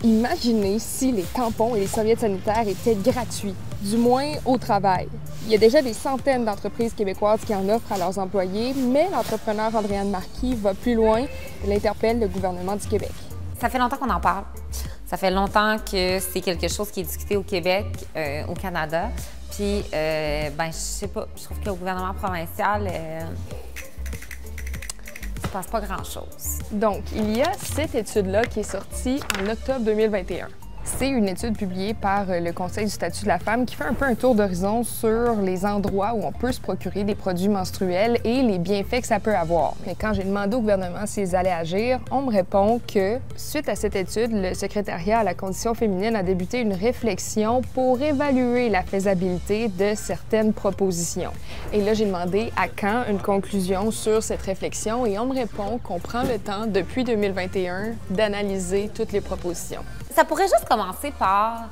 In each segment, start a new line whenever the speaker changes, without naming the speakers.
Imaginez si les tampons et les serviettes sanitaires étaient gratuits, du moins au travail. Il y a déjà des centaines d'entreprises québécoises qui en offrent à leurs employés, mais l'entrepreneur Andréane Marquis va plus loin et interpelle le gouvernement du Québec.
Ça fait longtemps qu'on en parle. Ça fait longtemps que c'est quelque chose qui est discuté au Québec, au Canada. Puis, je sais pas, je trouve qu'au gouvernement provincial, il se passe pas grand-chose.
Donc, il y a cette étude-là qui est sortie en octobre 2021. C'est une étude publiée par le Conseil du statut de la femme qui fait un peu un tour d'horizon sur les endroits où on peut se procurer des produits menstruels et les bienfaits que ça peut avoir. Mais quand j'ai demandé au gouvernement s'ils allaient agir, on me répond que, suite à cette étude, le secrétariat à la condition féminine a débuté une réflexion pour évaluer la faisabilité de certaines propositions. Et là, j'ai demandé à quand une conclusion sur cette réflexion et on me répond qu'on prend le temps, depuis 2021, d'analyser toutes les propositions.
Ça pourrait juste commencer par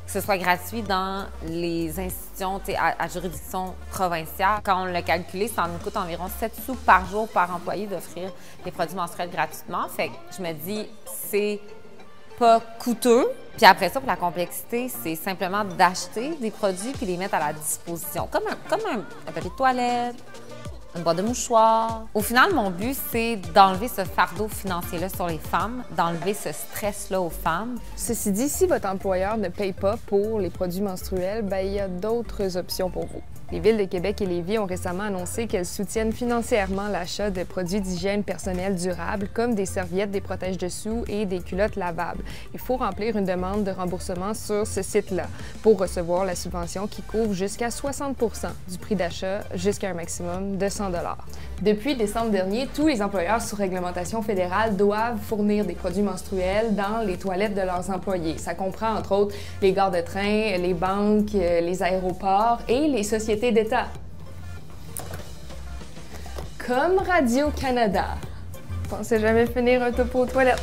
que ce soit gratuit dans les institutions à juridiction provinciale. Quand on l'a calculé, ça nous coûte environ 7 sous par jour par employé d'offrir des produits menstruels gratuitement. Fait que je me dis, c'est pas coûteux. Puis après ça, pour la complexité, c'est simplement d'acheter des produits puis les mettre à la disposition. Comme un papier de toilette, une boîte de mouchoirs. Au final, mon but, c'est d'enlever ce fardeau financier-là sur les femmes, d'enlever ce stress-là aux femmes.
Ceci dit, si votre employeur ne paye pas pour les produits menstruels, il y a d'autres options pour vous. Les villes de Québec et Lévis ont récemment annoncé qu'elles soutiennent financièrement l'achat de produits d'hygiène personnelle durables comme des serviettes, des protège-dessous et des culottes lavables. Il faut remplir une demande de remboursement sur ce site-là pour recevoir la subvention qui couvre jusqu'à 60 % du prix d'achat jusqu'à un maximum de 100 $. Depuis décembre dernier, tous les employeurs sous réglementation fédérale doivent fournir des produits menstruels dans les toilettes de leurs employés. Ça comprend entre autres les gares de train, les banques, les aéroports et les sociétés d'État. Comme Radio-Canada. Pensez jamais finir un topo aux toilettes.